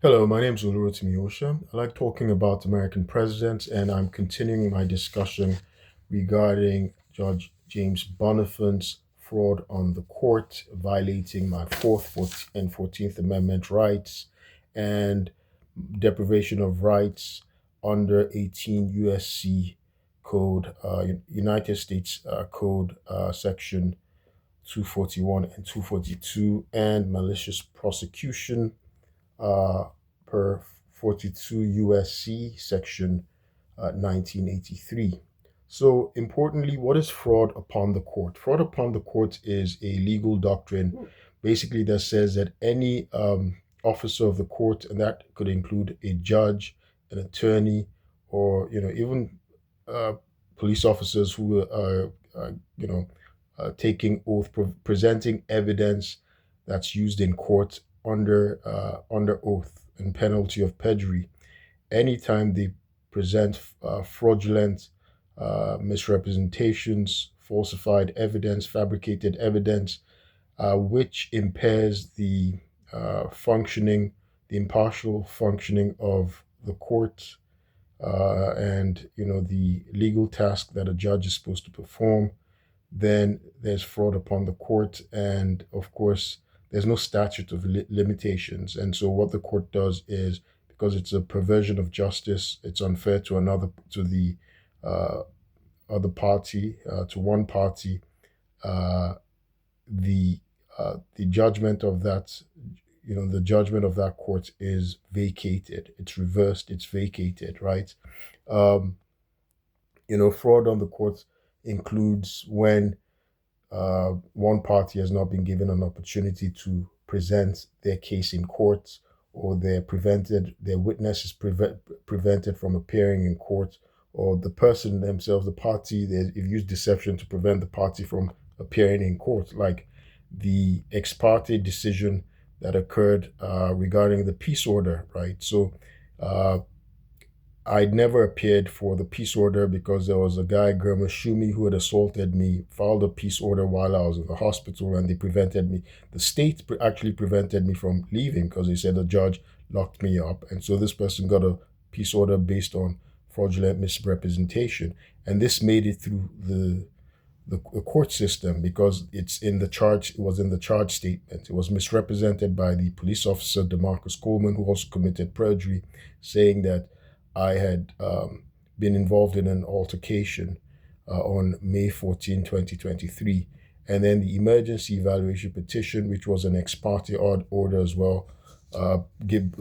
Hello, my name is Olurotimi Osha. I like talking about American presidents, and I'm continuing my discussion regarding Judge James Bonifant's fraud on the court, violating my Fourth and 14th Amendment rights, and deprivation of rights under 18 USC Code, United States Code, Section 241 and 242, and malicious prosecution uh, per 42 USC section 1983. So, importantly, what is fraud upon the court? Fraud upon the court is a legal doctrine basically that says that any officer of the court, and that could include a judge, an attorney, or even uh, police officers who are taking oath, presenting evidence that's used in court under oath and penalty of perjury. Anytime they present fraudulent misrepresentations, falsified evidence, fabricated evidence, which impairs the impartial functioning of the court, and the legal task that a judge is supposed to perform, then there's fraud upon the court. And of course, there's no statute of limitations. And so, what the court does is, because it's a perversion of justice, it's unfair to the uh, other party, to one party. Uh, the judgment of that, the judgment of that court is vacated. It's reversed. It's vacated. Right. Um, Fraud on the court includes when one party has not been given an opportunity to present their case in court, or their witness is prevented from appearing in court, or the person themselves, the party, they've used deception to prevent the party from appearing in court, like the ex parte decision that occurred regarding the peace order, right? So uh, I'd never appeared for the peace order because there was a guy, Gurma Shumi, who had assaulted me, filed a peace order while I was in the hospital, and they prevented me. The state actually prevented me from leaving because they said the judge locked me up. And so this person got a peace order based on fraudulent misrepresentation. And this made it through the court system because it was in the charge statement. It was misrepresented by the police officer, DeMarcus Coleman, who also committed perjury, saying that I had been involved in an altercation on May 14, 2023. And then the emergency evaluation petition, which was an ex parte order as well, give,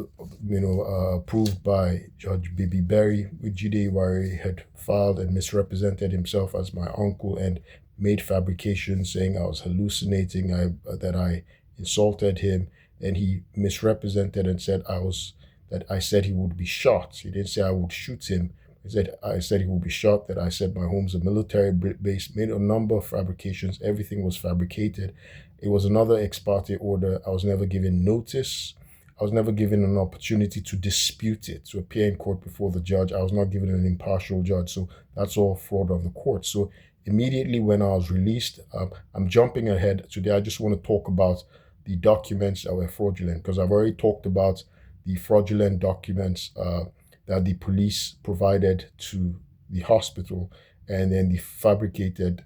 approved by Judge Bibi Berry, which Jide Iwari had filed and misrepresented himself as my uncle and made fabrications saying I was hallucinating, that I insulted him, and he misrepresented and said I said he would be shot. He didn't say I would shoot him. I said he would be shot, that I said my home's a military base, made a number of fabrications. Everything was fabricated. It was another ex parte order. I was never given notice. I was never given an opportunity to dispute it, to appear in court before the judge. I was not given an impartial judge. So that's all fraud of the court. So immediately when I was released, I'm jumping ahead. Today, I just want to talk about the documents that were fraudulent, because I've already talked about the fraudulent documents that the police provided to the hospital, and then the fabricated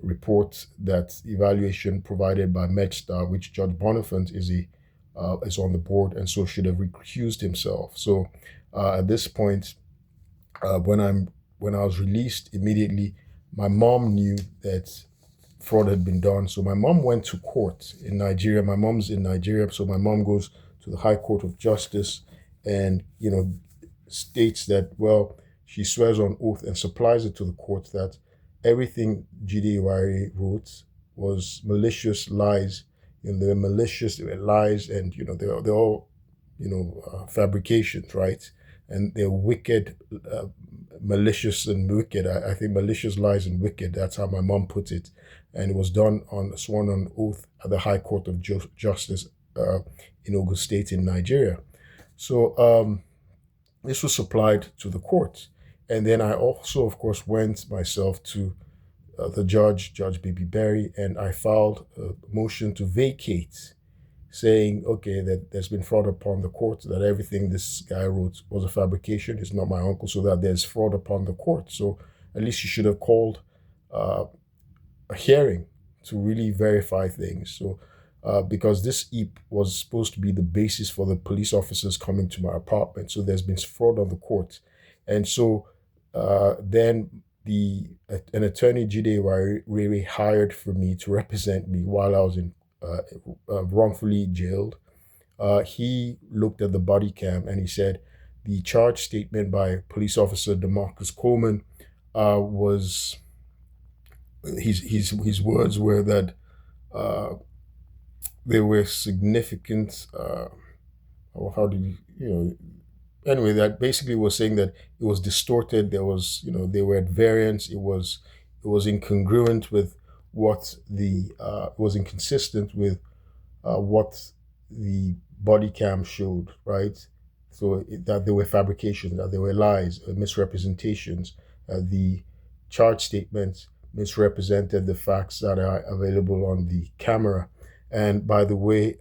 report, that evaluation provided by MedStar, which Judge Bonifant is on the board, and so should have recused himself. So at this point, when I was released, immediately my mom knew that fraud had been done. So my mom went to court in Nigeria. My mom's in Nigeria, so my mom goes to the High Court of Justice, and states that, well, she swears on oath and supplies it to the court that everything Jide Iwari wrote was malicious lies. They were malicious, they were lies, and they're all fabrications, right? And they're wicked, malicious and wicked. I think malicious lies and wicked. That's how my mom put it, and it was done on sworn on oath at the High Court of Justice in Ogun State in Nigeria. So this was supplied to the court, and then I also, of course, went myself to the judge, Judge Bibi Berry, and I filed a motion to vacate saying, okay, that there's been fraud upon the court, that everything this guy wrote was a fabrication, it's not my uncle, so that there's fraud upon the court. So at least you should have called uh, a hearing to really verify things. So because this EAP was supposed to be the basis for the police officers coming to my apartment. So there's been fraud on the court. And so then an attorney, Jide Rere, hired for me to represent me while I was in wrongfully jailed. He looked at the body cam and he said the charge statement by police officer DeMarcus Coleman was his words were that uh, there were significant. How do you know? Anyway, that basically was saying that it was distorted. There was, they were at variance. It was incongruent with what it was inconsistent with what the body cam showed, right? So that there were fabrications, that there were lies, misrepresentations. The charge statements misrepresented the facts that are available on the camera. And by the way,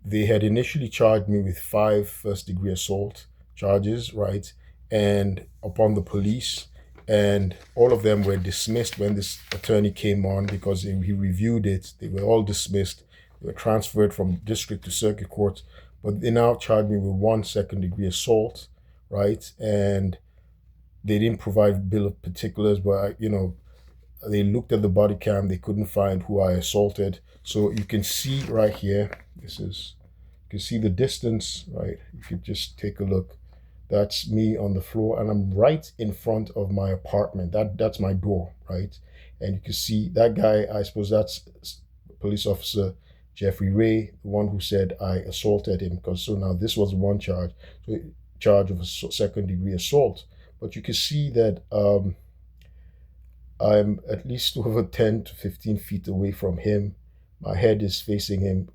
they had initially charged me with 5 first-degree assault charges, right? And upon the police, and all of them were dismissed when this attorney came on because he reviewed it. They were all dismissed. They were transferred from district to circuit court, but they now charged me with 1 second-degree assault, right? And they didn't provide bill of particulars, but they looked at the body cam. They couldn't find who I assaulted. So you can see right here. You can see the distance, right? If you just take a look, that's me on the floor, and I'm right in front of my apartment. That's my door, right? And you can see that guy. I suppose that's police officer Jeffrey Ray, the one who said I assaulted him. Because so now this was one charge, so charge of a second-degree assault. But you can see that I'm at least over 10 to 15 feet away from him. My head is facing him.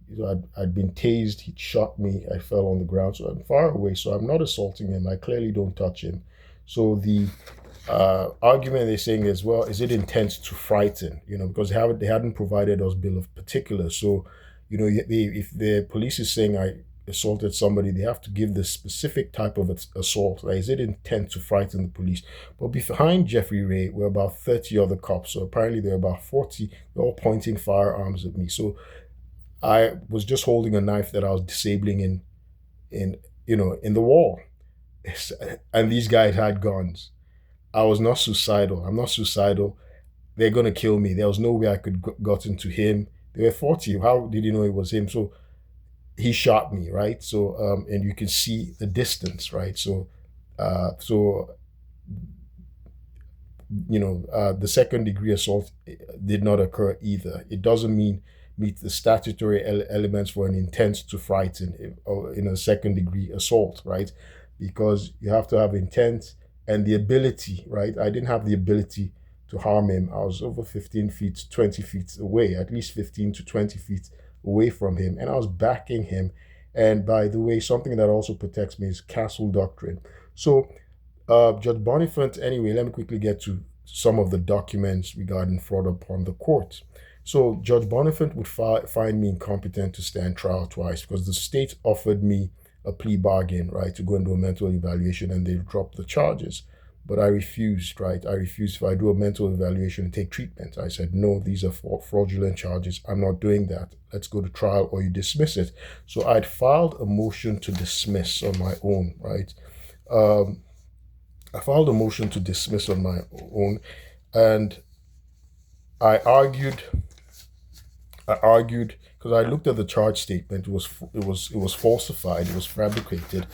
I'd been tased. He shot me. I fell on the ground. So I'm far away. So I'm not assaulting him. I clearly don't touch him. So the argument they're saying is, well, is it intent to frighten? Because they hadn't provided us bill of particulars. So, if the police is saying I assaulted somebody, they have to give the specific type of assault. Like, is it intent to frighten the police? But behind Jeffrey Ray were about 30 other cops. So apparently there were about 40, they're all pointing firearms at me. So I was just holding a knife that I was disabling in the wall. And these guys had guns. I was not suicidal. I'm not suicidal. They're gonna kill me. There was no way I could gotten to him. There were 40. How did you know it was him? So he shot me, right? So and you can see the distance, right? So the second-degree assault did not occur either. It doesn't meet the statutory elements for an intent to frighten or in a second-degree assault, right? Because you have to have intent and the ability, right? I didn't have the ability to harm him. I was over 15 feet, 20 feet away, at least 15 to 20 feet away from him, and I was backing him. And by the way, something that also protects me is castle doctrine. So Judge Bonifant, anyway, let me quickly get to some of the documents regarding fraud upon the court. So Judge Bonifant would find me incompetent to stand trial twice because the state offered me a plea bargain, right, to go and do a mental evaluation, and they dropped the charges. But I refused, right? I refused. If I do a mental evaluation and take treatment, I said, no, these are fraudulent charges. I'm not doing that. Let's go to trial or you dismiss it. So I'd filed a motion to dismiss on my own, right? I filed a motion to dismiss on my own, and I argued because I looked at the charge statement. It was falsified. It was fabricated,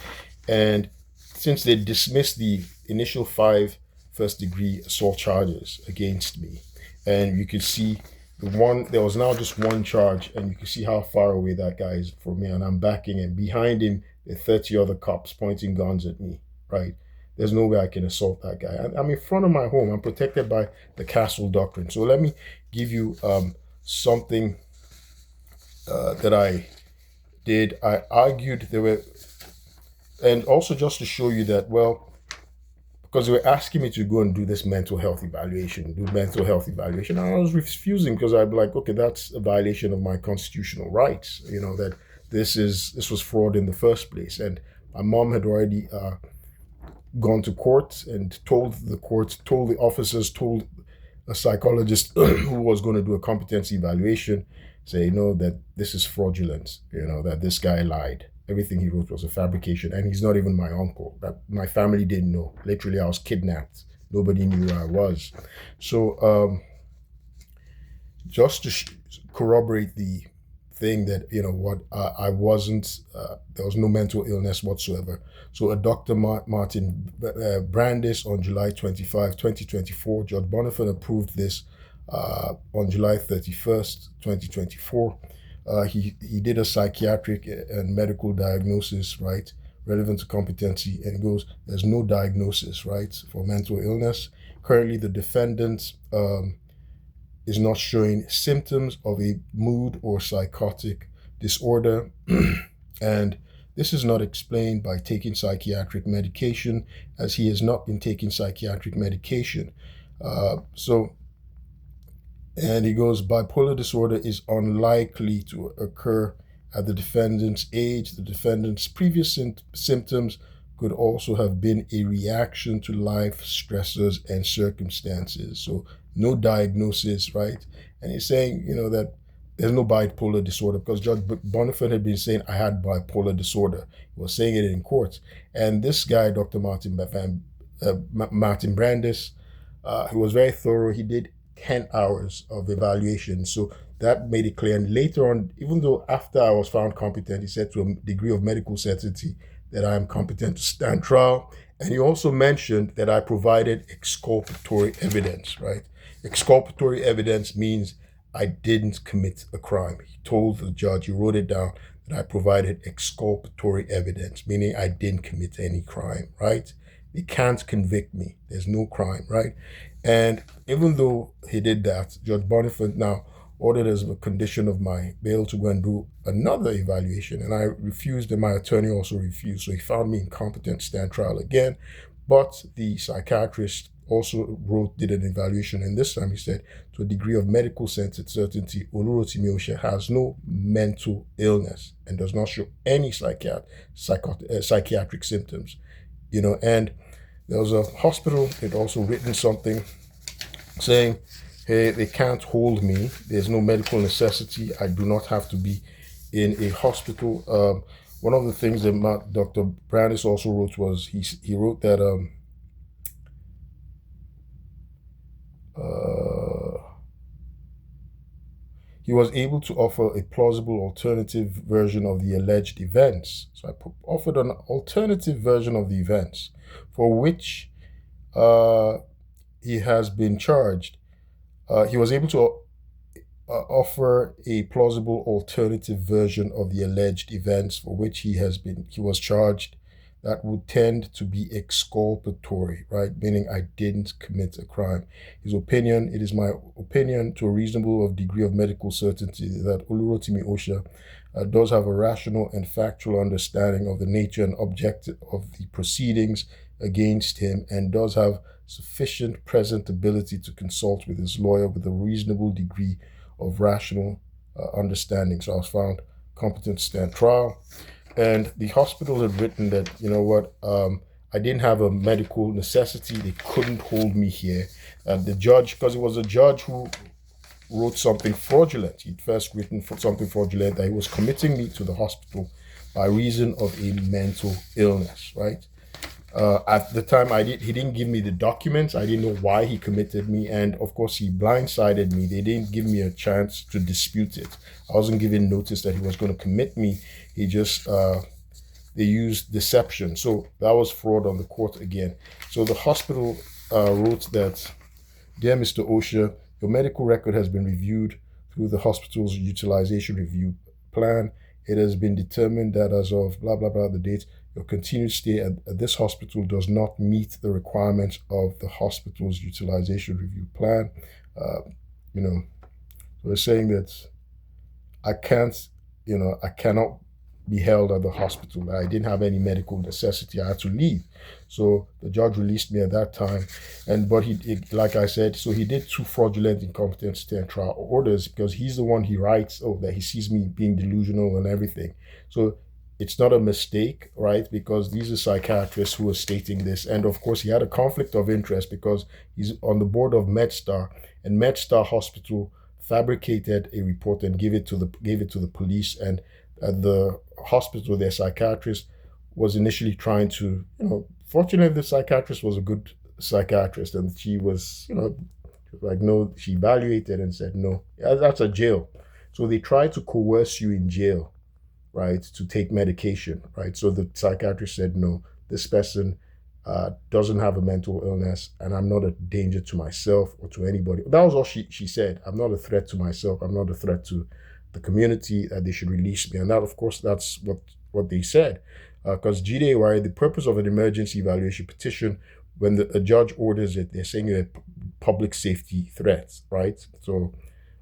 and since they dismissed the initial 5 first-degree assault charges against me, and you could see there was now just one charge, and you can see how far away that guy is from me, and I'm backing him. Behind him, there are 30 other cops pointing guns at me, right? There's no way I can assault that guy. I'm in front of my home. I'm protected by the castle doctrine. So let me give you something that I did. I argued and also just to show you that, well, because they were asking me to go and do this mental health evaluation, And I was refusing because I'd be like, okay, that's a violation of my constitutional rights. That this was fraud in the first place, and my mom had already gone to court and told the officers, told a psychologist who was going to do a competency evaluation, say, that this is fraudulent, that this guy lied. Everything he wrote was a fabrication, and he's not even my uncle. That my family didn't know. Literally, I was kidnapped. Nobody knew where I was. So, just to corroborate the thing that what I wasn't, there was no mental illness whatsoever. So a Dr. Martin Brandis on July 25, 2024, Judge Bonifant approved this on July 31st, 2024. He did a psychiatric and medical diagnosis, right, relevant to competency, and goes, there's no diagnosis, right, for mental illness. Currently, the defendant is not showing symptoms of a mood or psychotic disorder. And this is not explained by taking psychiatric medication, as he has not been taking psychiatric medication. And he goes, bipolar disorder is unlikely to occur at the defendant's age. The defendant's previous symptoms could also have been a reaction to life stressors and circumstances. So no diagnosis, right? And he's saying, that there's no bipolar disorder, because Judge Bonifant had been saying I had bipolar disorder. He was saying it in court. And this guy, Dr. Martin Brandis, he was very thorough. He did 10 hours of evaluation. So that made it clear. And later on, even though after I was found competent, he said to a degree of medical certainty that I am competent to stand trial. And he also mentioned that I provided exculpatory evidence, right? Exculpatory evidence means I didn't commit a crime. He told the judge, he wrote it down, that I provided exculpatory evidence, meaning I didn't commit any crime, right? They can't convict me. There's no crime, right? And even though he did that, Judge Bonifant now ordered as a condition of my bail to go and do another evaluation. And I refused, and my attorney also refused. So he found me incompetent to stand trial again. But the psychiatrist also did an evaluation. And this time he said, to a degree of medical certainty, Olurotimi Osha has no mental illness and does not show any psychiatric symptoms. And there was a hospital that also written something saying, hey, they can't hold me. There's no medical necessity. I do not have to be in a hospital. One of the things that Dr. Brandis also wrote was he wrote that he was able to offer a plausible alternative version of the alleged events. So I offered an alternative version of the events for which he has been charged. He was able to offer a plausible alternative version of the alleged events for which he was charged that would tend to be exculpatory, right? Meaning I didn't commit a crime. It is my opinion to a reasonable degree of medical certainty that Olurotimi Osha does have a rational and factual understanding of the nature and objective of the proceedings against him, and does have sufficient present ability to consult with his lawyer with a reasonable degree of rational understanding. So I was found competent to stand trial. And the hospital had written that, I didn't have a medical necessity. They couldn't hold me here. And the judge, because it was a judge who wrote something fraudulent. He'd first written something fraudulent, that he was committing me to the hospital by reason of a mental illness, right? At the time, he didn't give me the documents. I didn't know why he committed me. And of course, he blindsided me. They didn't give me a chance to dispute it. I wasn't given notice that he was going to commit me. He just, they used deception. So that was fraud on the court again. So the hospital wrote that, dear Mr. Osha, your medical record has been reviewed through the hospital's utilization review plan. It has been determined that as of blah, blah, blah, the date, your continued stay at this hospital does not meet the requirements of the hospital's utilization review plan. So they're saying that I cannot be held at the hospital. I didn't have any medical necessity. I had to leave. So the judge released me at that time. But like I said, so he did 2 fraudulent incompetency and trial orders because he's the one he writes, that he sees me being delusional and everything. So it's not a mistake, right? Because these are psychiatrists who are stating this. And of course, he had a conflict of interest because he's on the board of MedStar, and MedStar Hospital fabricated a report and gave it to the police. And at the hospital, their psychiatrist was initially trying to, fortunately, the psychiatrist was a good psychiatrist, and she was, like, no, she evaluated and said, no, that's a jail. So they tried to coerce you in jail, right, to take medication, right? So the psychiatrist said, no, this person doesn't have a mental illness, and I'm not a danger to myself or to anybody. That was all she said. I'm not a threat to myself. I'm not a threat to the community, that they should release me. And that, of course, that's what they said. Because GDAY, the purpose of an emergency evaluation petition, when a judge orders it, they're saying you're a public safety threat, right? So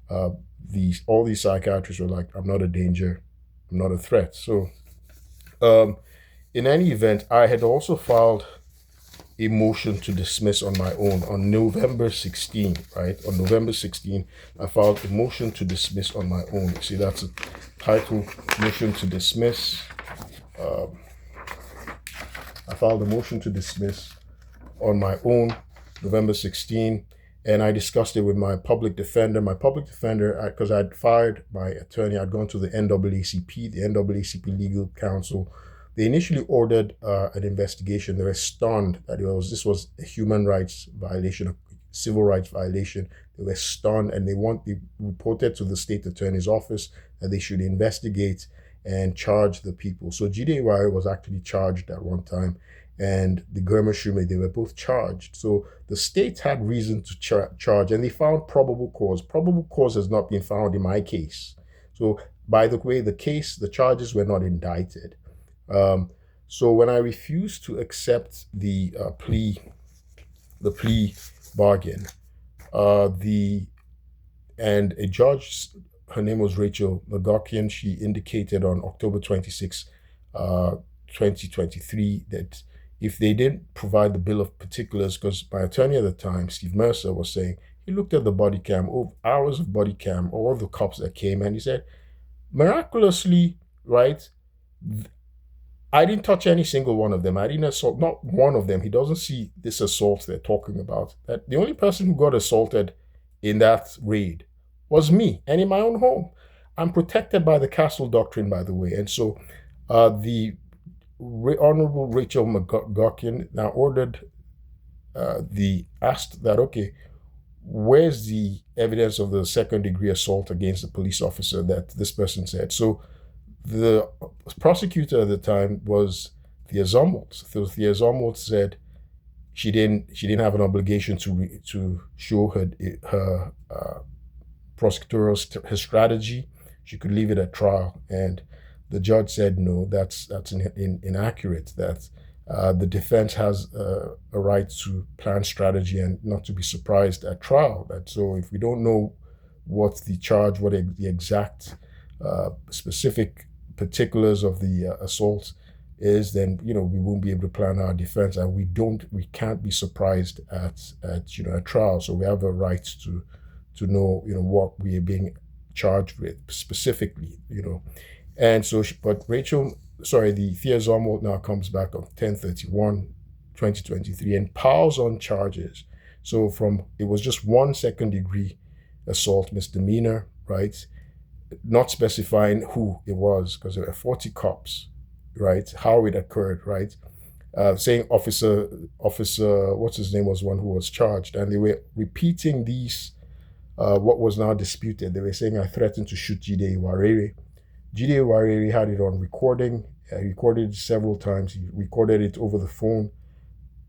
all these psychiatrists were like, I'm not a danger, I'm not a threat. So in any event, I had also filed a motion to dismiss on my own on November 16, right? On November 16, I filed a motion to dismiss on my own. See, that's a title, motion to dismiss. I filed a motion to dismiss on my own, November 16, and I discussed it with my public defender. My public defender, because I'd fired my attorney, I'd gone to the NAACP, the NAACP Legal Counsel. They initially ordered an investigation. They were stunned that this was a human rights violation, a civil rights violation. They were stunned, and they reported to the state attorney's office that they should investigate and charge the people. So GDAY was actually charged at one time, and the Germa Shume, they were both charged. So the state had reason to charge, and they found probable cause. Probable cause has not been found in my case. So by the way, the charges were not indicted. So when I refused to accept the plea bargain, and a judge, her name was Rachel McGuckian, she indicated on October 26, 2023, that if they didn't provide the bill of particulars, because my attorney at the time, Steve Mercer, was saying, he looked at the body cam, hours of body cam, all of the cops that came, and he said, miraculously, right, I didn't touch any single one of them. I didn't assault, not one of them. He doesn't see this assault they're talking about. That the only person who got assaulted in that raid was me, and in my own home. I'm protected by the Castle Doctrine, by the way. And so the Honorable Rachel McGuckian now asked that, okay, where's the evidence of the second-degree assault against the police officer that this person said? So the prosecutor at the time was Thea Zumwalt. So Thea Zumwalt said she didn't have an obligation to show her prosecutorial her strategy. She could leave it at trial, and the judge said no, that's inaccurate. That the defense has a right to plan strategy and not to be surprised at trial. That so if we don't know what the charge, what the exact specific particulars of the assault is, then we won't be able to plan our defense, and we can't be surprised at a trial. So we have a right to know what we are being charged with specifically, and so but the Thea Zumwalt now comes back on 10/31/2023 and piles on charges. So it was just 1 second-degree assault misdemeanor, right? Not specifying who it was, because there were 40 cops, right? How it occurred, right? Saying officer, what's his name, was one who was charged, and they were repeating these, what was now disputed. They were saying, I threatened to shoot Jide Warere. Jide Warere had it on recording. He recorded it several times. He recorded it over the phone.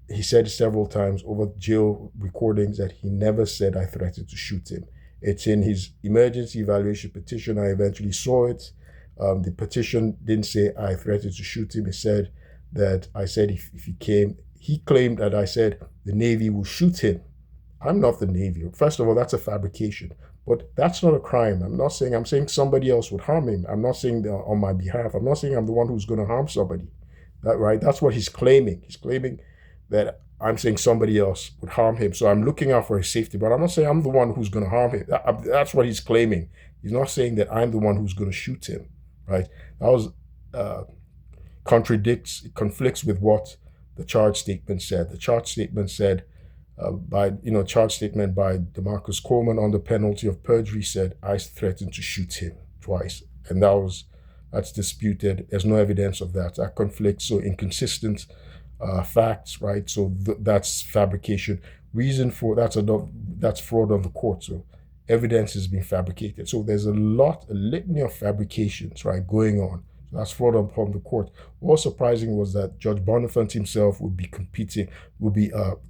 He said several times over jail recordings that he never said, I threatened to shoot him. It's in his emergency evaluation petition. I eventually saw it. The petition didn't say I threatened to shoot him. It said that I said if he came, he claimed that I said the Navy will shoot him. I'm not the Navy. First of all, that's a fabrication. But that's not a crime. I'm saying somebody else would harm him. I'm not saying that on my behalf. I'm not saying I'm the one who's going to harm somebody. Right? That's what he's claiming. He's claiming that I'm saying somebody else would harm him. So I'm looking out for his safety, but I'm not saying I'm the one who's going to harm him. That's what he's claiming. He's not saying that I'm the one who's going to shoot him, right? That was uh, conflicts with what the charge statement said. The charge statement said, charge statement by DeMarcus Coleman under penalty of perjury said, I threatened to shoot him twice. And that's disputed. There's no evidence of that. That conflicts, so inconsistent facts, right? So that's fabrication. Reason for that's fraud on the court. So evidence is being fabricated. So there's a litany of fabrications, right, going on. So that's fraud upon the court. What surprising was that Judge Bonifant himself would be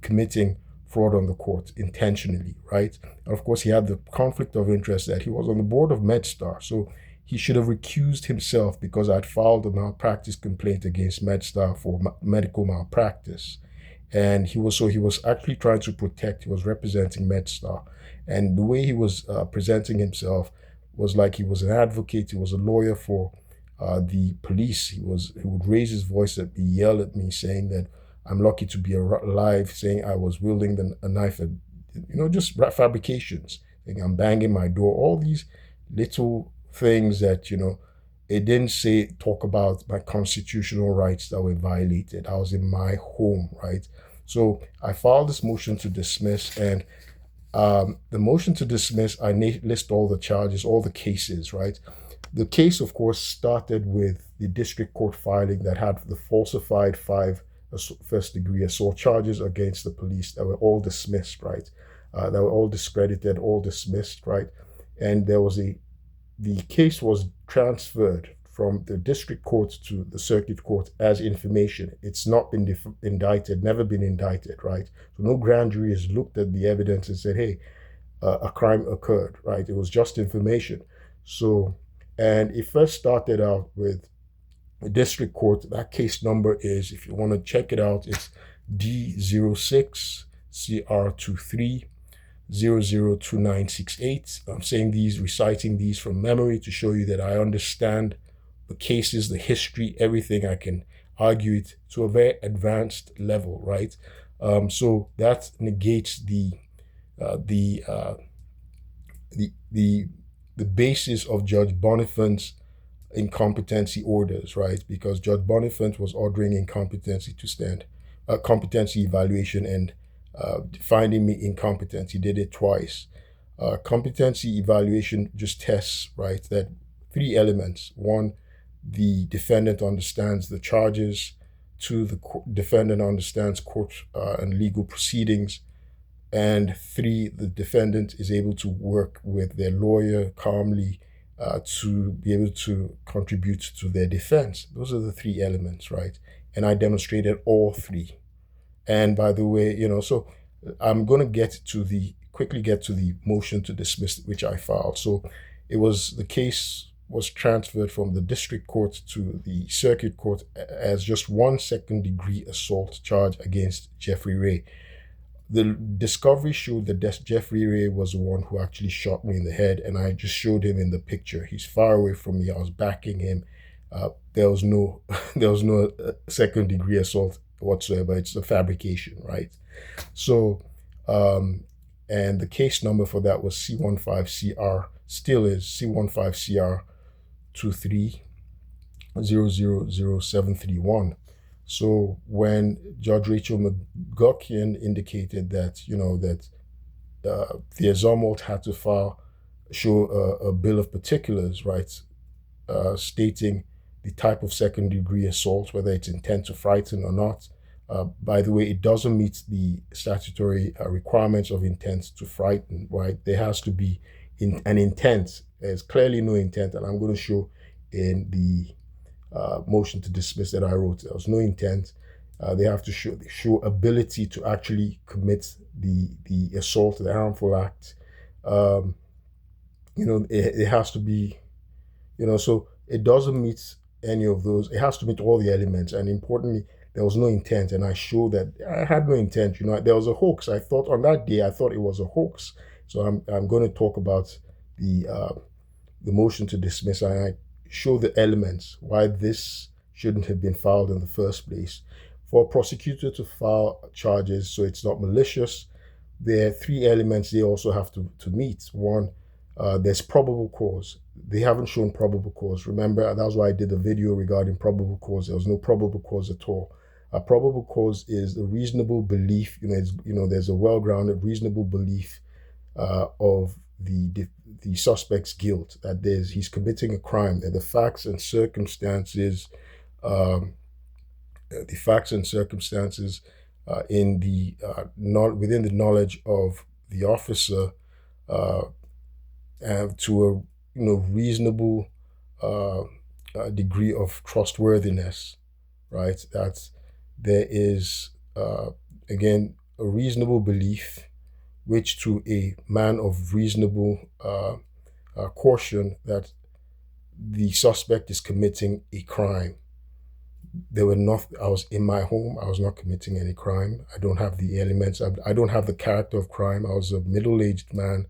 committing fraud on the court intentionally, right? And of course, he had the conflict of interest that he was on the board of MedStar, so he should have recused himself because I'd filed a malpractice complaint against MedStar for medical malpractice. And he was actually trying to protect, he was representing MedStar. And the way he was presenting himself was like he was an advocate, he was a lawyer for the police. He would raise his voice at me, yell at me, saying that I'm lucky to be alive, saying I was wielding a knife, at, just fabrications. Saying I'm banging my door. All these little things that it didn't talk about my constitutional rights that were violated. I was in my home, right? So I filed this motion to dismiss, and the motion to dismiss, I list all the charges, all the cases, right? The case, of course, started with the district court filing that had the falsified 5 first-degree assault charges against the police that were all dismissed, right? That were all discredited, all dismissed, right? And the case was transferred from the district court to the circuit court as information. It's not been indicted, never been indicted, right? So no grand jury has looked at the evidence and said, hey, a crime occurred, right? It was just information. So, and it first started out with the district court. That case number is, if you want to check it out, it's D06CR23 002968. I'm reciting these from memory to show you that I understand the cases, the history, everything. I can argue it to a very advanced level, right? So that negates the basis of Judge Bonifant's incompetency orders, right? Because Judge Bonifant was ordering incompetency to stand, competency evaluation, and finding me incompetent. He did it twice. Competency evaluation just tests, right, that 3 elements. 1, the defendant understands the charges. 2, the defendant understands court and legal proceedings. And 3, the defendant is able to work with their lawyer calmly to be able to contribute to their defense. Those are the 3 elements, right? And I demonstrated all 3. And by the way, so I'm going to quickly get to the motion to dismiss, which I filed. So the case was transferred from the district court to the circuit court as just 1 second-degree assault charge against Jeffrey Ray. The discovery showed that Jeffrey Ray was the one who actually shot me in the head, and I just showed him in the picture. He's far away from me. I was backing him. There was no second-degree assault whatsoever. It's a fabrication, right? So, and the case number for that was C15CR, still is C15CR 23000731. So when Judge Rachel McGuckian indicated that, the Zomalt had to show a bill of particulars, right, stating the type of second-degree assault, whether it's intent to frighten or not. By the way, it doesn't meet the statutory requirements of intent to frighten, right? There has to be an intent. There's clearly no intent, and I'm going to show in the motion to dismiss that I wrote. There was no intent. They have to show ability to actually commit the assault, the harmful act. It has to be, so it doesn't meet any of those. It has to meet all the elements, and importantly, there was no intent, and I showed that I had no intent. There was a hoax. On that day, I thought it was a hoax. So I'm going to talk about the motion to dismiss, and I show the elements why this shouldn't have been filed in the first place. For a prosecutor to file charges so it's not malicious, there are three elements they also have to meet. One, there's probable cause. They haven't shown probable cause. Remember, that's why I did a video regarding probable cause. There was no probable cause at all. A probable cause is a reasonable belief. There's a well-grounded, reasonable belief of the suspect's guilt, that he's committing a crime, that the facts and circumstances, um, in the not within the knowledge of the officer, uh, to a reasonable uh, degree of trustworthiness, right? That there is again a reasonable belief, which to a man of reasonable caution, that the suspect is committing a crime. There were not. I was in my home. I was not committing any crime. I don't have the elements. I don't have the character of crime. I was a middle-aged man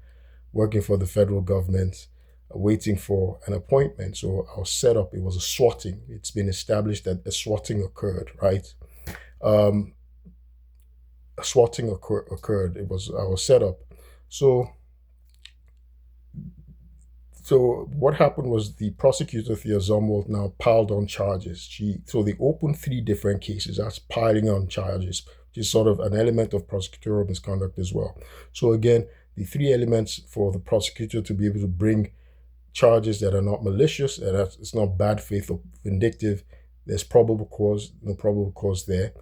working for the federal government, waiting for an appointment. So I was set up. It was a swatting. It's been established that a swatting occurred, right? Um, a swatting occurred. I was set up. So So what happened was the prosecutor, Thea Zumwalt, now piled on charges. So they opened three different cases. That's piling on charges, which is sort of an element of prosecutorial misconduct as well. So again, the three elements for the prosecutor to be able to bring charges that are not malicious, that it's not bad faith or vindictive. There's probable cause, no probable cause there.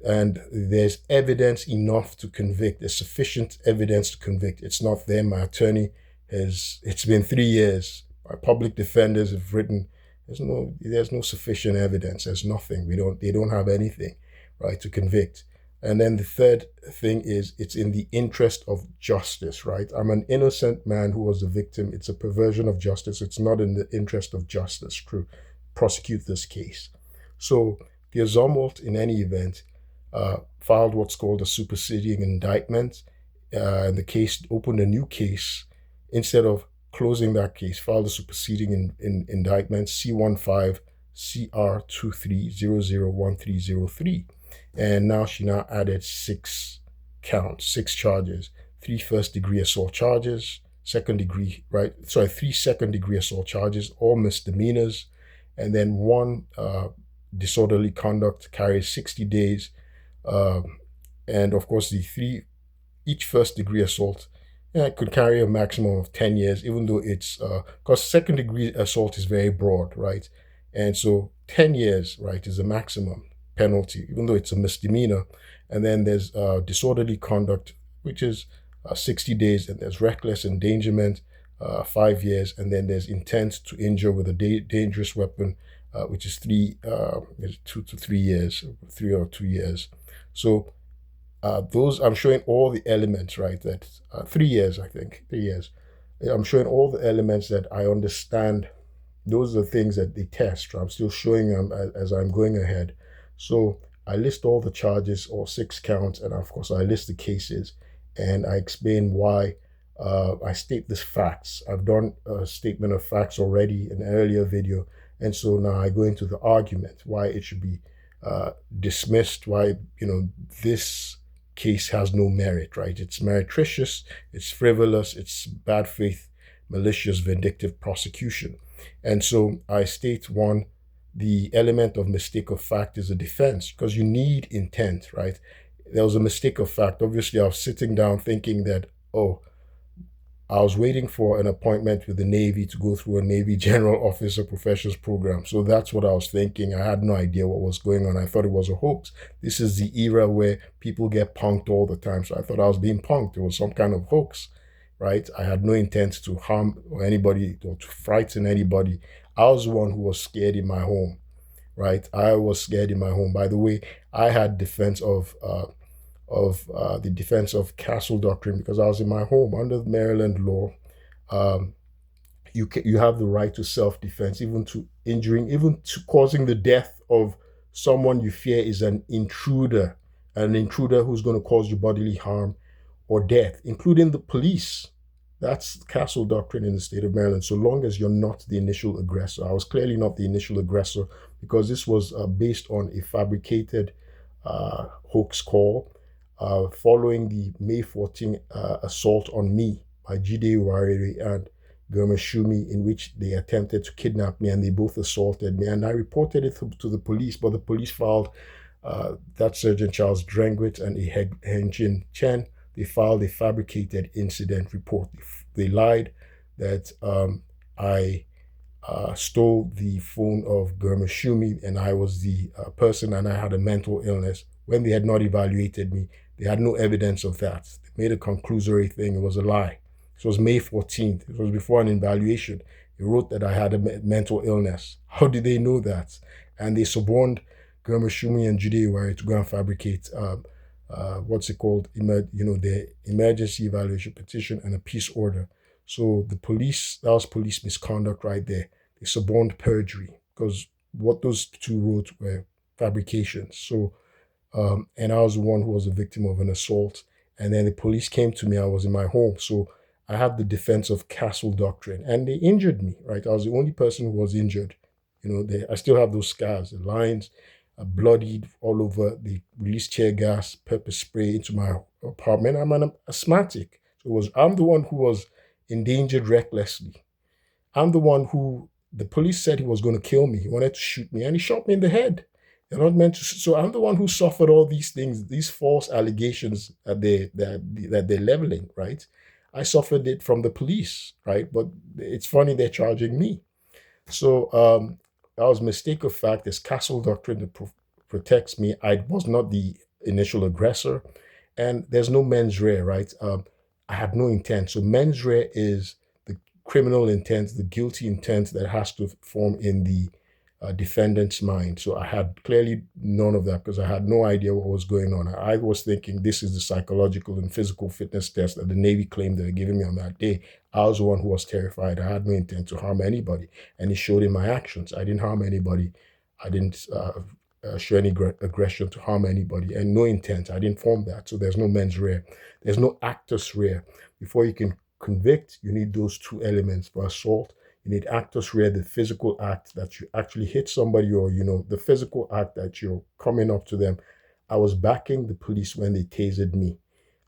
And there's evidence enough to convict. There's sufficient evidence to convict. It's not there. My attorney it's been 3 years. Our public defenders have written, there's no sufficient evidence. There's nothing. They don't have anything, right, to convict. And then the third thing is it's in the interest of justice, right? I'm an innocent man who was a victim. It's a perversion of justice. It's not in the interest of justice to prosecute this case. So the Zumwalt, in any event, filed what's called a superseding indictment. And the case opened a new case. Instead of closing that case, filed a superseding indictment, C15 CR23001303. And now she added 6 counts, 6 charges, 3 first-degree assault charges, three second-degree assault charges, all misdemeanors, and then 1 disorderly conduct carries 60 days. And of course, each first-degree assault, it could carry a maximum of 10 years, even though it's, because second degree assault is very broad, right? And so 10 years, right, is a maximum penalty, even though it's a misdemeanor. And then there's disorderly conduct, which is 60 days, and there's reckless endangerment, 5 years, and then there's intent to injure with a dangerous weapon, which is 2 to 3 years, 3 or 2 years. So those, I'm showing all the elements, right? That 3 years, I think, 3 years. I'm showing all the elements that I understand. Those are the things that they test. I'm still showing them as I'm going ahead. So I list all the charges, all 6 counts, and of course I list the cases, and I explain why. I state the facts. I've done a statement of facts already in an earlier video, and so now I go into the argument why it should be dismissed. Why this case has no merit, right? It's meretricious, it's frivolous, it's bad faith, malicious, vindictive prosecution. And so I state, 1, the element of mistake of fact is a defense, because you need intent, right? There was a mistake of fact. Obviously, I was sitting down thinking that, I was waiting for an appointment with the Navy to go through a Navy General Officer Professionals program. So that's what I was thinking. I had no idea what was going on. I thought it was a hoax. This is the era where people get punked all the time. So I thought I was being punked. It was some kind of hoax, right? I had no intent to harm anybody or to frighten anybody. I was the one who was scared in my home, right? I was scared in my home. By the way, I had defense of the defense of castle doctrine, because I was in my home. Under Maryland law, you have the right to self-defense, even to injuring, even to causing the death of someone you fear is an intruder who's going to cause you bodily harm or death, including the police, That's castle doctrine in the state of Maryland. So long as you're not the initial aggressor, I was clearly not the initial aggressor because this was based on a fabricated hoax call following the May 14 assault on me by Jide Wariri and Shumi, in which they attempted to kidnap me and they both assaulted me. And I reported it to the police, but the police filed that Sergeant Charles Drengwit and a Henjin Chen, they filed a fabricated incident report. They lied that I stole the phone of Shumi and I was the person and I had a mental illness when they had not evaluated me. They had no evidence of that. They made a conclusory thing. It was a lie. This was May 14th. It was before an evaluation. They wrote that I had a mental illness. How did they know that? And they suborned Shumi and Judea to go and fabricate what's it called? The emergency evaluation petition and a peace order. So the police, that was police misconduct right there. They suborned perjury because what those two wrote were fabrications. So, and I was the one who was a victim of an assault. And then the police came to me. I was in my home. So I had the defense of castle doctrine and they injured me, right? I was the only person who was injured. I still have those scars, the lines, bloodied all over. They released tear gas, pepper spray into my apartment. I'm an asthmatic. So I'm the one who was endangered recklessly. I'm the one who the police said he was going to kill me. He wanted to shoot me and he shot me in the head. They're not meant to. So I'm the one who suffered all these things, these false allegations that they're leveling, right? I suffered it from the police, right? But it's funny they're charging me. So that was a mistake of fact. This castle doctrine that protects me. I was not the initial aggressor, and there's no mens rea, right? I had no intent. So mens rea is the criminal intent, the guilty intent that has to form in the defendant's mind. So I had clearly none of that because I had no idea what was going on. I was thinking this is the psychological and physical fitness test that the Navy claimed they were giving me on that day. I was the one who was terrified. I had no intent to harm anybody. And it showed in my actions. I didn't harm anybody. I didn't show any aggression to harm anybody and no intent. I didn't form that. So there's no mens rea. There's no actus rea. Before you can convict, you need those two elements. For assault, you need actus rea, the physical act that you actually hit somebody or, the physical act that you're coming up to them. I was backing the police when they tasered me.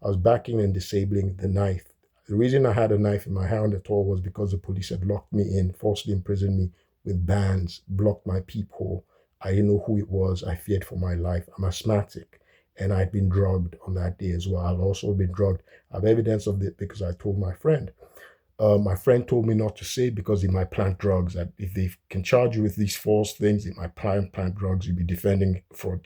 I was backing and disabling the knife. The reason I had a knife in my hand at all was because the police had locked me in, falsely imprisoned me with bands, blocked my peephole. I didn't know who it was. I feared for my life. I'm asthmatic. And I'd been drugged on that day as well. I've also been drugged. I have evidence of it because I told my friend. My friend told me not to say because he might plant drugs. That if they can charge you with these false things, they might plant drugs. You'll be defending for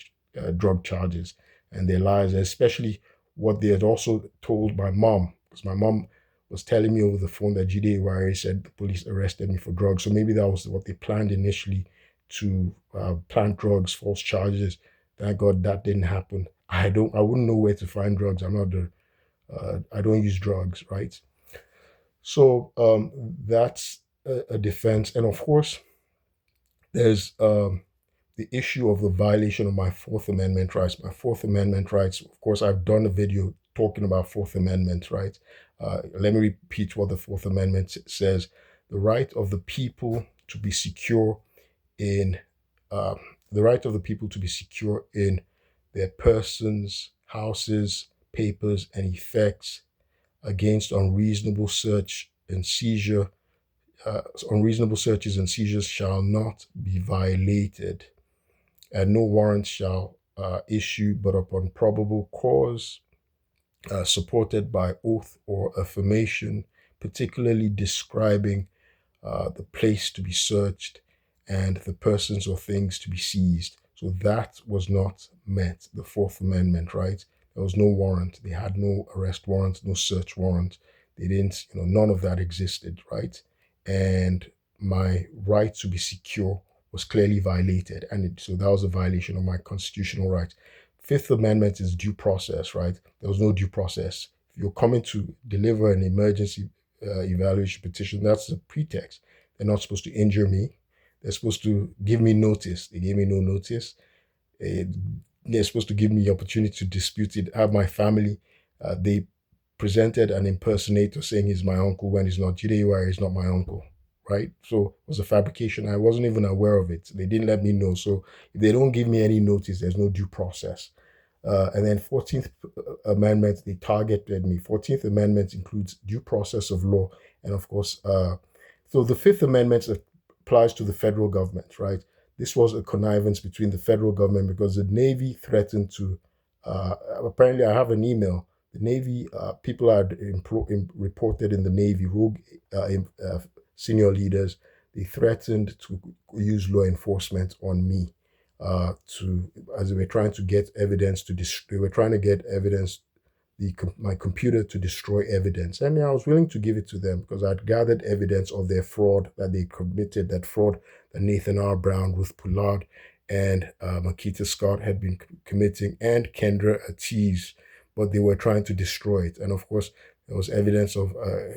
drug charges. And their lies, especially what they had also told my mom. Because my mom was telling me over the phone that Jide Wari said the police arrested me for drugs. So maybe that was what they planned initially, to plant drugs, false charges. Thank God that didn't happen. I wouldn't know where to find drugs. I don't use drugs, right? So that's a defense. And of course, there's the issue of the violation of my Fourth Amendment rights. My Fourth Amendment rights, of course, I've done a video talking about Fourth Amendment rights. Let me repeat what the Fourth Amendment says. The right of the people to be secure in the right of the people to be secure in their persons, houses, papers, and effects against unreasonable search and seizure. Unreasonable searches and seizures shall not be violated, and no warrant shall issue but upon probable cause, supported by oath or affirmation, particularly describing the place to be searched and the persons or things to be seized. So that was not met, the Fourth Amendment, right? There was no warrant. They had no arrest warrant, no search warrant. They didn't, none of that existed, right? And my right to be secure was clearly violated. And so that was a violation of my constitutional rights. Fifth Amendment is due process, right? There was no due process. If you're coming to deliver an emergency evaluation petition, that's a pretext. They're not supposed to injure me. They're supposed to give me notice. They gave me no notice. They're supposed to give me the opportunity to dispute it, have my family. They presented an impersonator saying he's my uncle when he's not. Jide is not my uncle, right? So it was a fabrication. I wasn't even aware of it. They didn't let me know. So if they don't give me any notice, there's no due process. And then 14th Amendment, they targeted me. 14th Amendment includes due process of law. And of course, so the Fifth Amendment applies to the federal government, right? This was a connivance between the federal government because the Navy threatened to, apparently I have an email. The Navy, people had reported in the Navy, rogue senior leaders, they threatened to use law enforcement on me to as they were trying to get evidence to they were trying to get evidence my computer to destroy evidence. And I was willing to give it to them because I'd gathered evidence of their fraud that they committed, that fraud that Nathan R. Brown, Ruth Pollard, and Makita Scott had been committing, and Kendra Ortiz, but they were trying to destroy it. And of course, there was evidence of,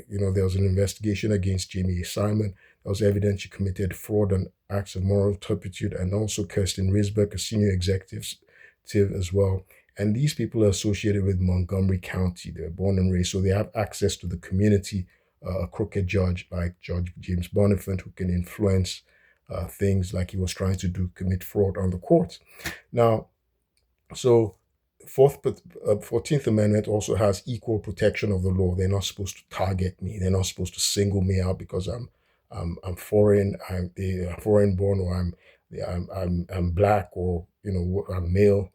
there was an investigation against Jamie A. Simon. There was evidence she committed fraud and acts of moral turpitude, and also Kirsten Risberg, a senior executive as well. And these people are associated with Montgomery County. They're born and raised, so they have access to the community. A crooked judge like Judge James Bonifant, who can influence things like he was trying to do, commit fraud on the courts. Now, so 14th Amendment also has equal protection of the law. They're not supposed to target me. They're not supposed to single me out because I'm foreign, I'm foreign born, or I'm black, or I'm male.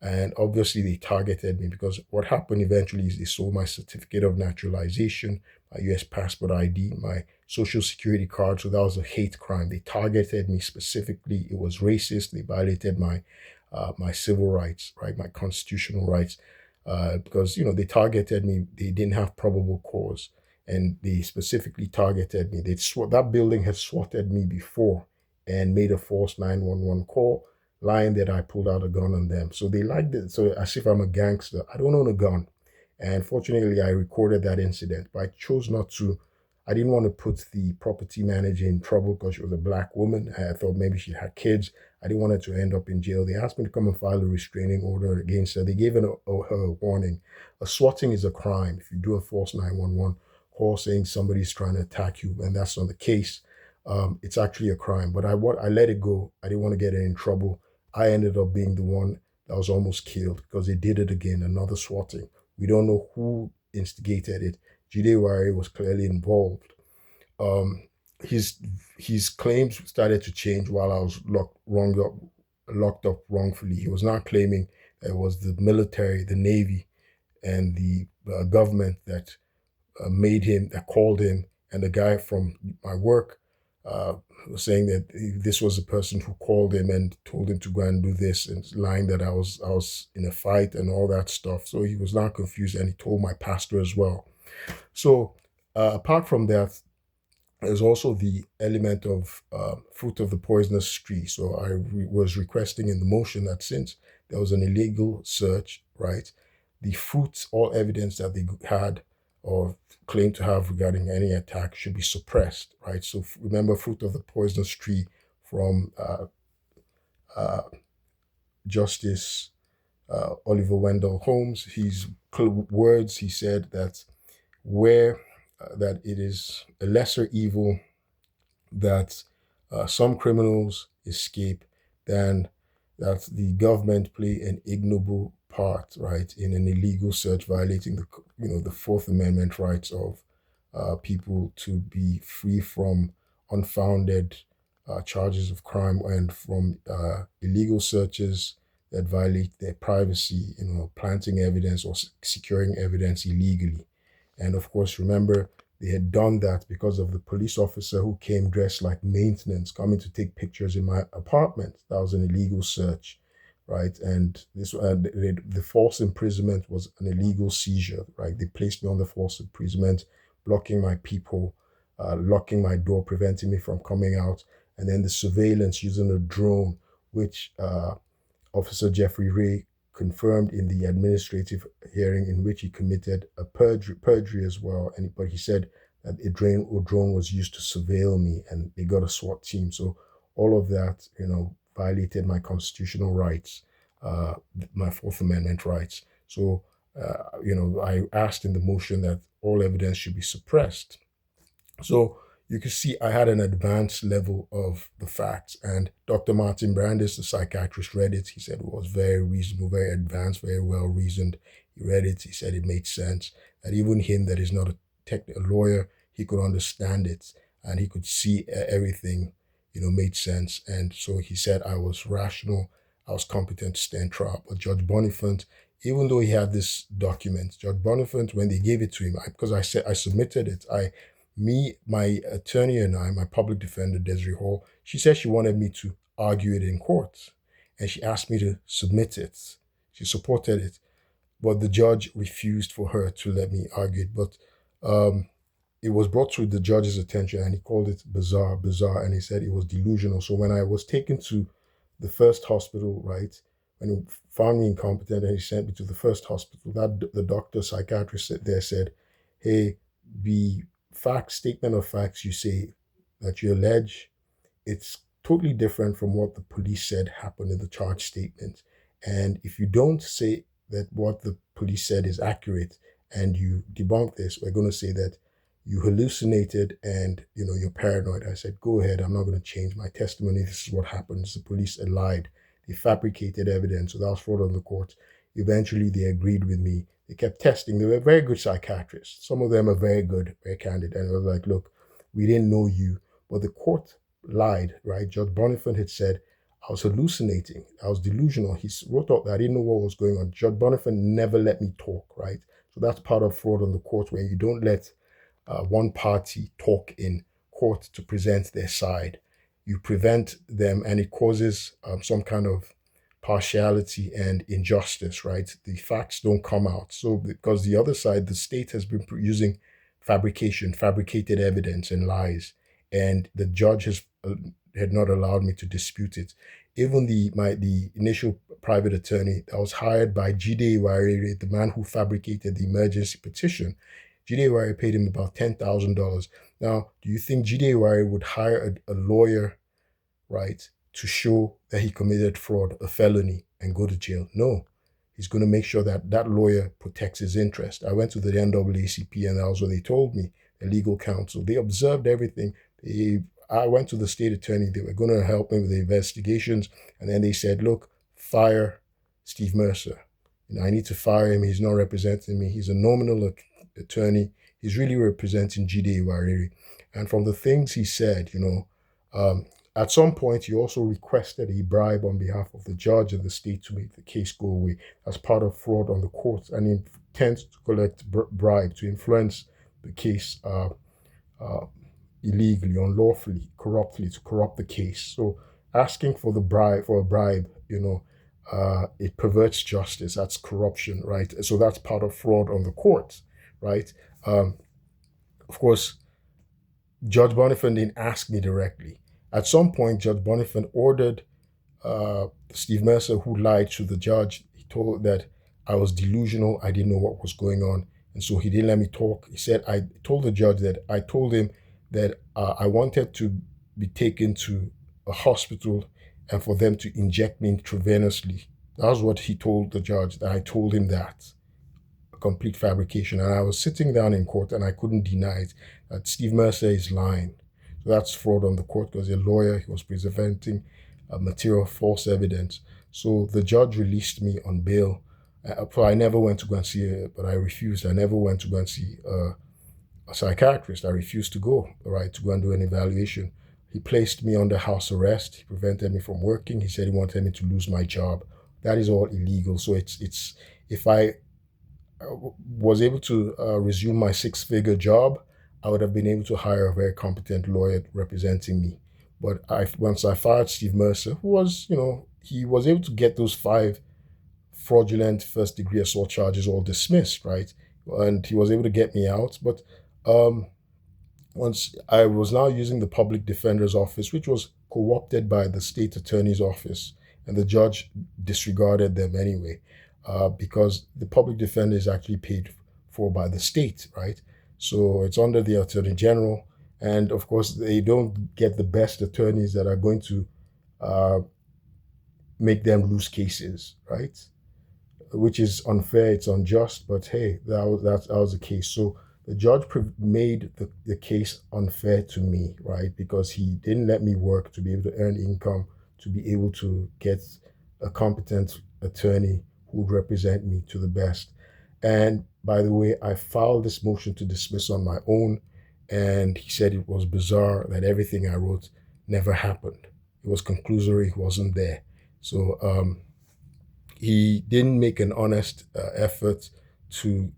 And obviously they targeted me because what happened eventually is they sold my certificate of naturalization, my US passport ID, my social security card. So that was a hate crime. They targeted me specifically. It was racist. They violated my civil rights, right, my constitutional rights, because they targeted me. They didn't have probable cause, and they specifically targeted me. That building had swatted me before and made a false 911 call, lying that I pulled out a gun on them. So they liked it. So as if I'm a gangster. I don't own a gun. And fortunately, I recorded that incident, but I chose not to. I didn't want to put the property manager in trouble because she was a black woman. I thought maybe she had kids. I didn't want her to end up in jail. They asked me to come and file a restraining order against her. They gave her a warning. A swatting is a crime. If you do a false 911 call saying somebody's trying to attack you, and that's not the case, it's actually a crime. But I let it go. I didn't want to get her in trouble. I ended up being the one that was almost killed because they did it again, another swatting. We don't know who instigated it. Jide was clearly involved. Um, his claims started to change while I was locked up wrongfully. He was now claiming that it was the military, the Navy, and the government that that called him, and the guy from my work was saying that this was the person who called him and told him to go and do this, and lying that I was in a fight and all that stuff. So he was now confused, and he told my pastor as well. So apart from that, there's also the element of fruit of the poisonous tree. So I was requesting in the motion that since there was an illegal search, right, the fruits, all evidence that they had or claimed to have regarding any attack should be suppressed, right? So remember, fruit of the poisonous tree from uh, Justice Oliver Wendell Holmes. His words, he said that where that it is a lesser evil that some criminals escape than that the government play an ignoble part, right, in an illegal search, violating the Fourth Amendment rights of people to be free from unfounded charges of crime and from illegal searches that violate their privacy, planting evidence or securing evidence illegally. And of course, remember, they had done that because of the police officer who came dressed like maintenance, coming to take pictures in my apartment. That was an illegal search, right? And the false imprisonment was an illegal seizure, right? They placed me on the false imprisonment, blocking my people, locking my door, preventing me from coming out. And then the surveillance using a drone, which Officer Jeffrey Ray confirmed in the administrative hearing, in which he committed a perjury as well. But he said that a drone was used to surveil me, and they got a SWAT team. So all of that, violated my constitutional rights, my Fourth Amendment rights. So I asked in the motion that all evidence should be suppressed. So you can see I had an advanced level of the facts. And Dr. Martin Brandis, the psychiatrist, read it. He said it was very reasonable, very advanced, very well reasoned. He read it. He said it made sense. That even him, that is not a lawyer, he could understand it and he could see everything, made sense. And so he said I was rational. I was competent to stand trial. But Judge Bonifant, even though he had this document, Judge Bonifant, when they gave it to him, because I said I submitted it, my attorney and I, my public defender, Desiree Hall, she said she wanted me to argue it in court. And she asked me to submit it. She supported it. But the judge refused for her to let me argue it. But um, it was brought to the judge's attention and he called it bizarre, and he said it was delusional. So when I was taken to the first hospital, right, when he found me incompetent and he sent me to the first hospital, that the doctor, psychiatrist said, hey, the statement of facts you say that you allege, it's totally different from what the police said happened in the charge statement. And if you don't say that what the police said is accurate and you debunk this, we're going to say that you hallucinated and you're paranoid. I said, go ahead, I'm not going to change my testimony. This is what happens. The police lied. They fabricated evidence. So that was fraud on the court. Eventually they agreed with me. They kept testing. They were very good psychiatrists. Some of them are very good, very candid. And I was like, look, we didn't know you. But the court lied, right? Judge Bonifant had said, I was hallucinating. I was delusional. He wrote out that I didn't know what was going on. Judge Bonifant never let me talk, right? So that's part of fraud on the court, where you don't let one party talk in court to present their side. You prevent them, and it causes some kind of partiality and injustice, right? The facts don't come out. So, because the other side, the state has been using fabricated evidence, and lies, and the judge had not allowed me to dispute it. Even the initial private attorney that was hired by Jide Warire, the man who fabricated the emergency petition, Jide Warire paid him about $10,000. Now, do you think Jide Warire would hire a lawyer, right, to show that he committed fraud, a felony, and go to jail? No. He's going to make sure that that lawyer protects his interest. I went to the NAACP, and that was what they told me, the legal counsel. They observed everything. I went to the state attorney. They were going to help me with the investigations. And then they said, look, fire Steve Mercer. I need to fire him. He's not representing me. He's a nominal attorney. He's really representing Jide Wariri. And from the things he said, at some point, he also requested a bribe on behalf of the judge and the state to make the case go away as part of fraud on the courts, and he intends to collect bribe to influence the case illegally, unlawfully, corruptly, to corrupt the case. So asking for a bribe, it perverts justice. That's corruption, right? So that's part of fraud on the courts, right? Of course, Judge Bonifant didn't ask me directly. At some point, Judge Bonifant ordered Steve Mercer, who lied to the judge. He told that I was delusional. I didn't know what was going on. And so he didn't let me talk. He said, I told the judge that I told him that I wanted to be taken to a hospital and for them to inject me intravenously. That was what he told the judge, that I told him that. A complete fabrication. And I was sitting down in court and I couldn't deny it, that Steve Mercer is lying. So that's fraud on the court, because a lawyer, he was presenting material false evidence. So the judge released me on bail. So I never went to go and see it, but I refused. I never went to go and see a psychiatrist. I refused to go, right, to go and do an evaluation. He placed me under house arrest. He prevented me from working. He said he wanted me to lose my job. That is all illegal. So it's if I was able to resume my six-figure job, I would have been able to hire a very competent lawyer representing me. But once I fired Steve Mercer, who was, he was able to get those 5 fraudulent first-degree assault charges all dismissed, right? And he was able to get me out. But um, once I was now using the public defender's office, which was co-opted by the state attorney's office, and the judge disregarded them anyway, because the public defender is actually paid for by the state, right? So it's under the attorney general, and of course they don't get the best attorneys that are going to uh, make them lose cases, right? which is unfair, it's unjust, but hey, that was the case. So the judge made the case unfair to me, right? Because he didn't let me work to be able to earn income, to be able to get a competent attorney who would represent me to the best. And by the way, I filed this motion to dismiss on my own, and he said it was bizarre that everything I wrote never happened. It was conclusory, it wasn't there. So he didn't make an honest effort to,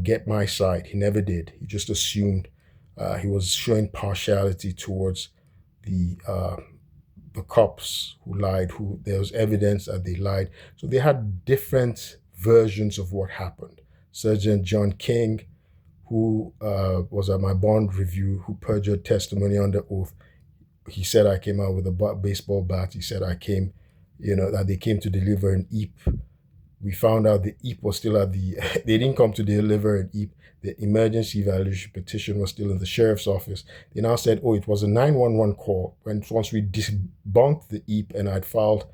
get my side. He never did. He just assumed. He was showing partiality towards the uh, the cops who lied. Who there was evidence that they lied. So they had different versions of what happened. Sergeant John King, who was at my bond review, who perjured testimony under oath. He said I came out with a baseball bat. He said I came, that they came to deliver an EAP. We found out the EAP was still at the, they didn't come to deliver an EAP. The emergency evaluation petition was still in the sheriff's office. They now said, oh, it was a 911 call. Once we debunked the EAP and I'd filed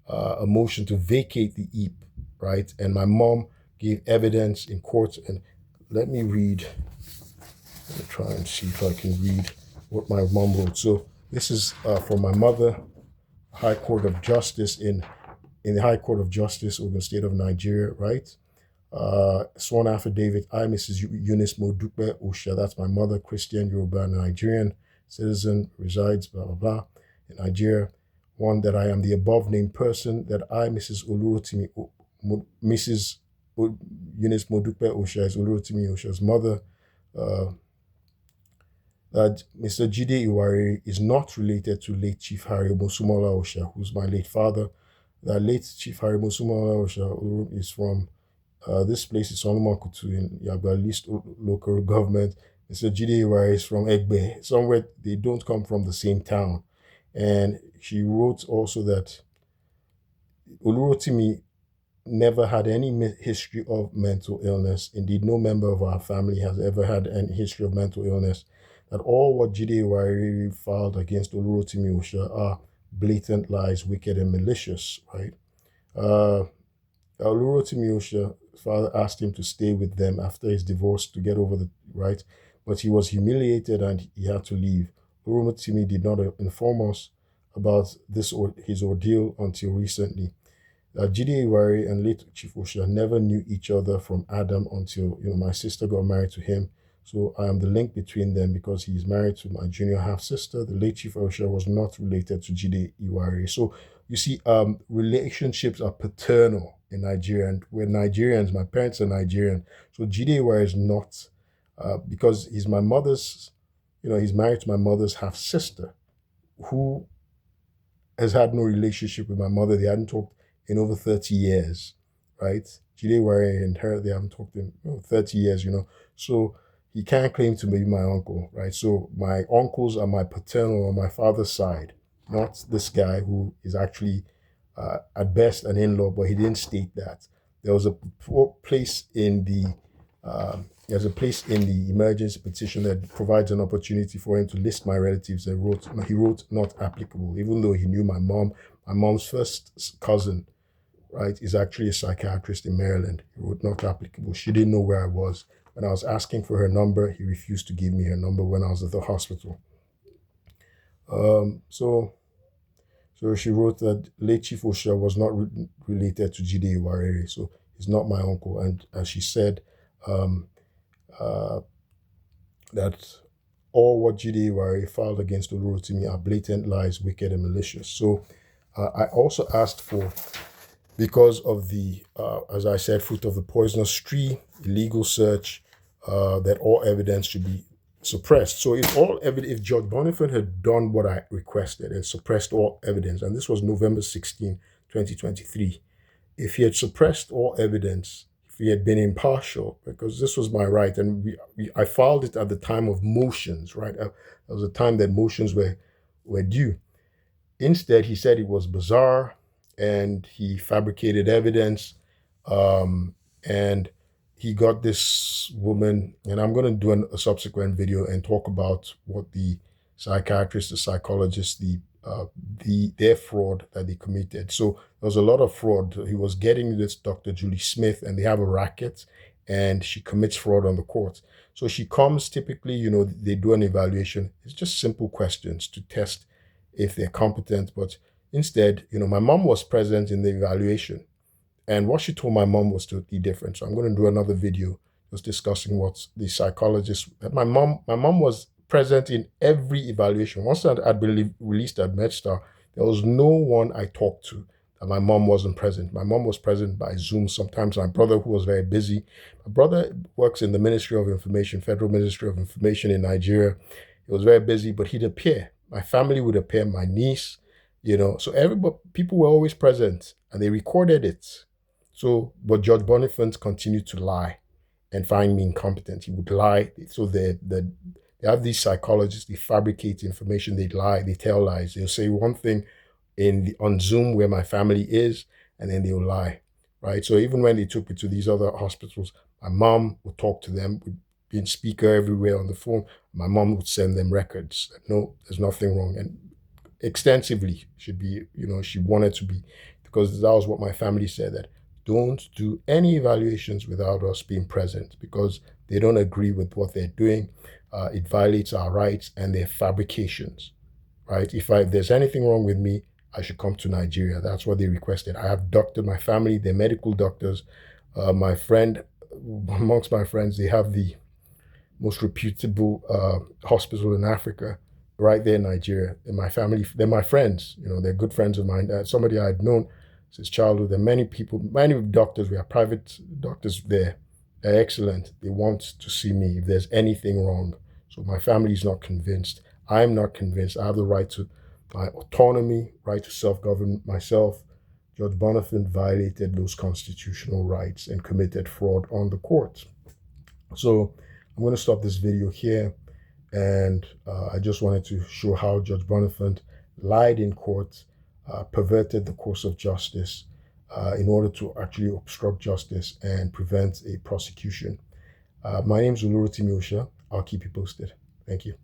a motion to vacate the EAP, right? And my mom gave evidence in court. And let me read, let me try and see if I can read what my mom wrote. So this is from my mother, High Court of Justice in the High Court of Justice, Ogun State of Nigeria, right? Sworn affidavit, I, Mrs. Eunice Modupe Osha, that's my mother, Christian, Yoruba, Nigerian, citizen, resides, blah, blah, blah, in Nigeria. One, that I am the above named person, that I, Mrs. Olurotimi, Mrs. Eunice Modupe Osha is Olurotimi Osha's mother. That Mr. Jide Iwari is not related to late Chief Harry Mosumola Osha, who's my late father. That late Chief Harry Mosumola Osha is from this place is Solomokutu in Yagba List local government. Mr. Jide Iwari is from Egbe, somewhere they don't come from the same town. And she wrote also that Olurotimi never had any history of mental illness. Indeed, no member of our family has ever had any history of mental illness. That all what Jide Iwari filed against Olurotimi Osha are blatant lies, wicked and malicious, right? Olurotimi Osha's father asked him to stay with them after his divorce to get over the right, but he was humiliated and he had to leave. Olurotimi did not inform us about this or his ordeal until recently. Jide Iwari and late Chief Osha never knew each other from Adam until my sister got married to him. So I am the link between them because he is married to my junior half sister. The late Chief Osha was not related to Jide Iwari. So you see, relationships are paternal in Nigeria, and we're Nigerians. My parents are Nigerian, so Jide Iwari is not because he's my mother's. He's married to my mother's half sister, who has had no relationship with my mother. They hadn't talked in over 30 years, right? Jide Iwari and her, they haven't talked in 30 years, So he can't claim to be my uncle, right? So my uncles are my paternal on my father's side, not this guy who is actually at best an in-law, but he didn't state that. There was a place in the there's a place in the emergency petition that provides an opportunity for him to list my relatives. And he wrote not applicable, even though he knew my mom. My mom's first cousin, right, is actually a psychiatrist in Maryland. He wrote not applicable. She didn't know where I was. When I was asking for her number, he refused to give me her number when I was at the hospital. So she wrote that late Chief Osha was not related to Jide Iwari, so he's not my uncle. And as she said, that all what Jide Iwari filed against Olurotimi are blatant lies, wicked and malicious. So I also asked for, because of the, as I said, fruit of the poisonous tree, illegal search, that all evidence should be suppressed. So if Judge Bonifant had done what I requested and suppressed all evidence, and this was November 16, 2023, if he had suppressed all evidence, if he had been impartial, because this was my right, and I filed it at the time of motions, right? That was the time that motions were due. Instead, he said it was bizarre, and he fabricated evidence, and he got this woman, and I'm going to do a subsequent video and talk about what the psychiatrist, the psychologist, the their fraud that they committed. So there was a lot of fraud. He was getting this Dr. Julie Smith, and they have a racket, and she commits fraud on the court. So she comes, typically, they do an evaluation. It's just simple questions to test if they're competent. But instead, my mom was present in the evaluation. And what she told my mom was totally different. So I'm going to do another video just discussing what the psychologist, my mom was present in every evaluation. Once I'd been released at MedStar, there was no one I talked to that my mom wasn't present. My mom was present by Zoom sometimes. My brother, who was very busy, my brother works in the Ministry of Information, Federal Ministry of Information in Nigeria. He was very busy, but he'd appear. My family would appear, my niece, so everybody, people were always present, and they recorded it. So, but Judge Bonifant continued to lie and find me incompetent. He would lie. So they have these psychologists, they fabricate information, they lie, they tell lies. They'll say one thing on Zoom where my family is, and then they'll lie, right? So even when they took me to these other hospitals, my mom would talk to them, would be in speaker everywhere on the phone. My mom would send them records. No, there's nothing wrong. And extensively should be, she wanted to be, because that was what my family said, that don't do any evaluations without us being present, because they don't agree with what they're doing. It violates our rights, and they're fabrications, right? If there's anything wrong with me, I should come to Nigeria. That's what they requested. I have doctored my family, they're medical doctors. My friend, amongst my friends, they have the most reputable hospital in Africa, right there in Nigeria. And my family, they're my friends. They're good friends of mine. Somebody I'd known since childhood. There are many people, many doctors. We have private doctors there. They're excellent. They want to see me if there's anything wrong. So my family is not convinced. I'm not convinced. I have the right to my autonomy, right to self-govern myself. Judge Bonifant violated those constitutional rights and committed fraud on the court. So I'm going to stop this video here. And I just wanted to show how Judge Bonifant lied in court, perverted the course of justice in order to actually obstruct justice and prevent a prosecution. My name is Oluwatimi Osha. I'll keep you posted. Thank you.